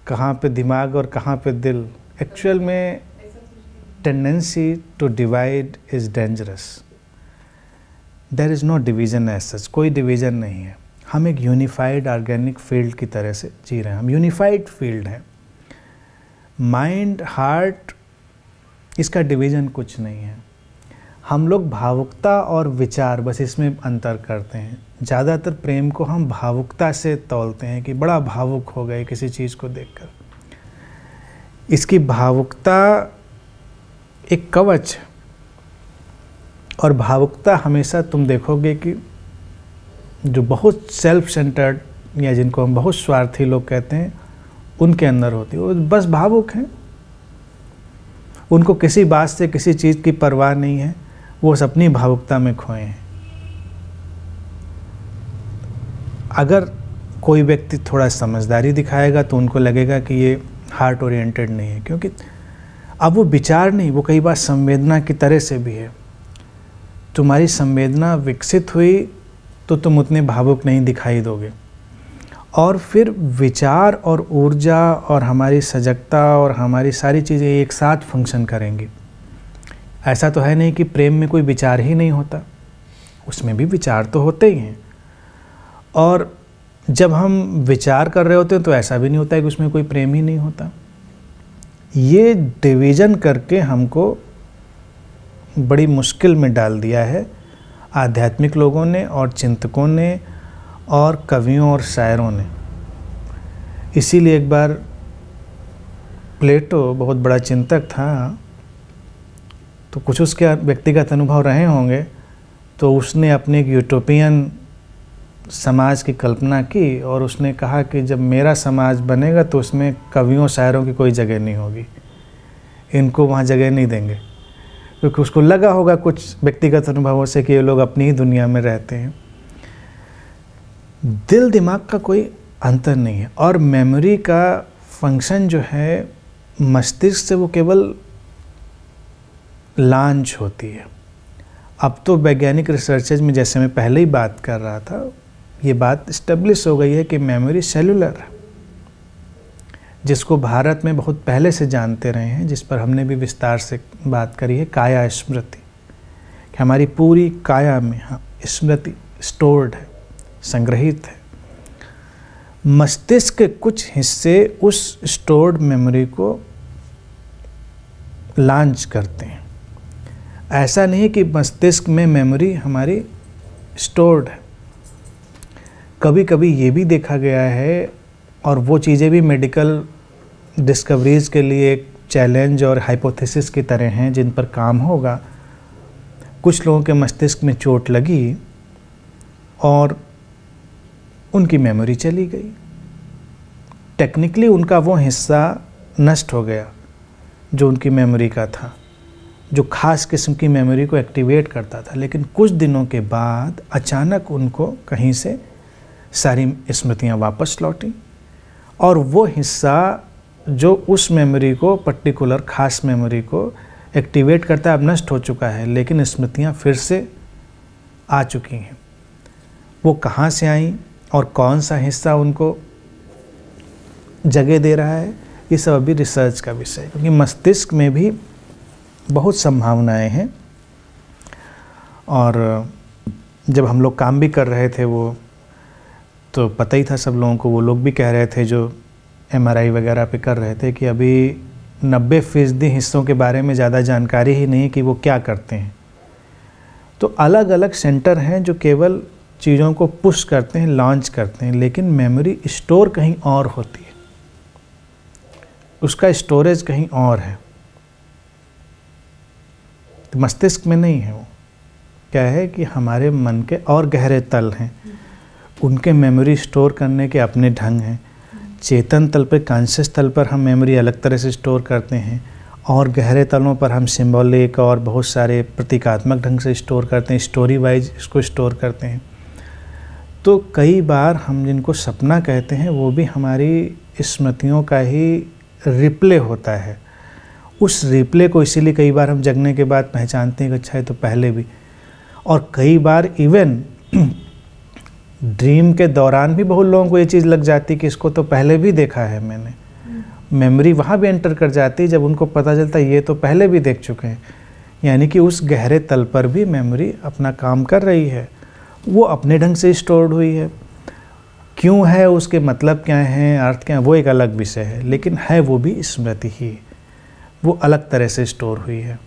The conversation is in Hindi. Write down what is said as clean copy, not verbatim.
कहाँ पे दिमाग और कहाँ पे दिल। एक्चुअल में tendency to divide is dangerous. There is no division as such, कोई डिवीज़न नहीं है। हम एक यूनिफाइड ऑर्गेनिक फील्ड की तरह से जी रहे हैं, हम यूनिफाइड फील्ड हैं। माइंड, हार्ट, इसका डिवीज़न कुछ नहीं है। हम लोग भावुकता और विचार, बस इसमें अंतर करते हैं। ज़्यादातर प्रेम को हम भावुकता से तौलते हैं कि बड़ा भावुक हो गए किसी चीज़ को देखकर। इसकी भावुकता एक कवच है, और भावुकता हमेशा तुम देखोगे कि जो बहुत सेल्फ सेंटर्ड या जिनको हम बहुत स्वार्थी लोग कहते हैं उनके अंदर होती है। वो बस भावुक हैं, उनको किसी बात से किसी चीज़ की परवाह नहीं है, वो अपनी भावुकता में खोए हैं। अगर कोई व्यक्ति थोड़ा समझदारी दिखाएगा तो उनको लगेगा कि ये हार्ट ओरिएंटेड नहीं है, क्योंकि अब वो विचार नहीं, वो कई बार संवेदना की तरह से भी है। तुम्हारी संवेदना विकसित हुई तो तुम उतने भावुक नहीं दिखाई दोगे, और फिर विचार और ऊर्जा और हमारी सजगता और हमारी सारी चीज़ें एक साथ फंक्शन करेंगी। ऐसा तो है नहीं कि प्रेम में कोई विचार ही नहीं होता, उसमें भी विचार तो होते ही हैं। और जब हम विचार कर रहे होते हैं तो ऐसा भी नहीं होता है कि उसमें कोई प्रेम ही नहीं होता। ये डिवीज़न करके हमको बड़ी मुश्किल में डाल दिया है आध्यात्मिक लोगों ने और चिंतकों ने और कवियों और शायरों ने। इसीलिए एक बार प्लेटो बहुत बड़ा चिंतक था, तो कुछ उसके व्यक्तिगत अनुभव रहे होंगे, तो उसने अपने एक यूटोपियन समाज की कल्पना की और उसने कहा कि जब मेरा समाज बनेगा तो उसमें कवियों शायरों की कोई जगह नहीं होगी, इनको वहाँ जगह नहीं देंगे। क्योंकि उसको लगा होगा कुछ व्यक्तिगत अनुभवों से कि ये लोग अपनी ही दुनिया में रहते हैं। दिल दिमाग का कोई अंतर नहीं है, और मेमोरी का फंक्शन जो है मस्तिष्क से वो केवल लॉन्च होती है। अब तो वैज्ञानिक रिसर्चेज में, जैसे मैं पहले ही बात कर रहा था, ये बात इस्टेब्लिश हो गई है कि मेमोरी सेलुलर है, जिसको भारत में बहुत पहले से जानते रहे हैं, जिस पर हमने भी विस्तार से बात करी है, काया स्मृति, कि हमारी पूरी काया में स्मृति स्टोर्ड है, संग्रहित है। मस्तिष्क के कुछ हिस्से उस स्टोर्ड मेमोरी को लॉन्च करते हैं। ऐसा नहीं कि मस्तिष्क में मेमोरी हमारी स्टोर्ड है। कभी कभी ये भी देखा गया है, और वो चीज़ें भी मेडिकल डिस्कवरीज़ के लिए एक चैलेंज और हाइपोथेसिस की तरह हैं जिन पर काम होगा। कुछ लोगों के मस्तिष्क में चोट लगी और उनकी मेमोरी चली गई। टेक्निकली उनका वो हिस्सा नष्ट हो गया जो उनकी मेमोरी का था, जो खास किस्म की मेमोरी को एक्टिवेट करता था। लेकिन कुछ दिनों के बाद अचानक उनको कहीं से सारी स्मृतियाँ वापस लौटी, और वो हिस्सा जो उस मेमोरी को, पर्टिकुलर खास मेमोरी को एक्टिवेट करता है, अब नष्ट हो चुका है, लेकिन स्मृतियाँ फिर से आ चुकी हैं। वो कहाँ से आई और कौन सा हिस्सा उनको जगह दे रहा है, ये सब अभी रिसर्च का विषय है, क्योंकि मस्तिष्क में भी बहुत संभावनाएं हैं। और जब हम लोग काम भी कर रहे थे वो तो पता ही था सब लोगों को, वो लोग भी कह रहे थे जो MRI वगैरह पे कर रहे थे कि अभी 90% हिस्सों के बारे में ज़्यादा जानकारी ही नहीं कि वो क्या करते हैं। तो अलग अलग सेंटर हैं जो केवल चीज़ों को पुश करते हैं, लॉन्च करते हैं, लेकिन मेमोरी स्टोर कहीं और होती है, उसका स्टोरेज कहीं और है, तो मस्तिष्क में नहीं है। वो क्या है कि हमारे मन के और गहरे तल हैं, उनके मेमोरी स्टोर करने के अपने ढंग हैं। चेतन तल पर, कॉन्शियस तल पर हम मेमोरी अलग तरह से स्टोर करते हैं, और गहरे तलों पर हम सिंबॉलिक और बहुत सारे प्रतीकात्मक ढंग से स्टोर करते हैं, स्टोरी वाइज इसको स्टोर करते हैं। तो कई बार हम जिनको सपना कहते हैं वो भी हमारी स्मृतियों का ही रिप्ले होता है। उस रिप्ले को इसीलिए कई बार हम जगने के बाद पहचानते हैं कि अच्छा है तो पहले भी, और कई बार इवन ड्रीम के दौरान भी बहुत लोगों को ये चीज़ लग जाती कि इसको तो पहले भी देखा है मैंने। मेमोरी वहाँ भी एंटर कर जाती है जब उनको पता चलता है ये तो पहले भी देख चुके हैं। यानी कि उस गहरे तल पर भी मेमोरी अपना काम कर रही है, वो अपने ढंग से स्टोर्ड हुई है। क्यों है, उसके मतलब क्या हैं, अर्थ क्या है, वो एक अलग विषय है, लेकिन है वो भी स्मृति ही, वो अलग तरह से स्टोर हुई है।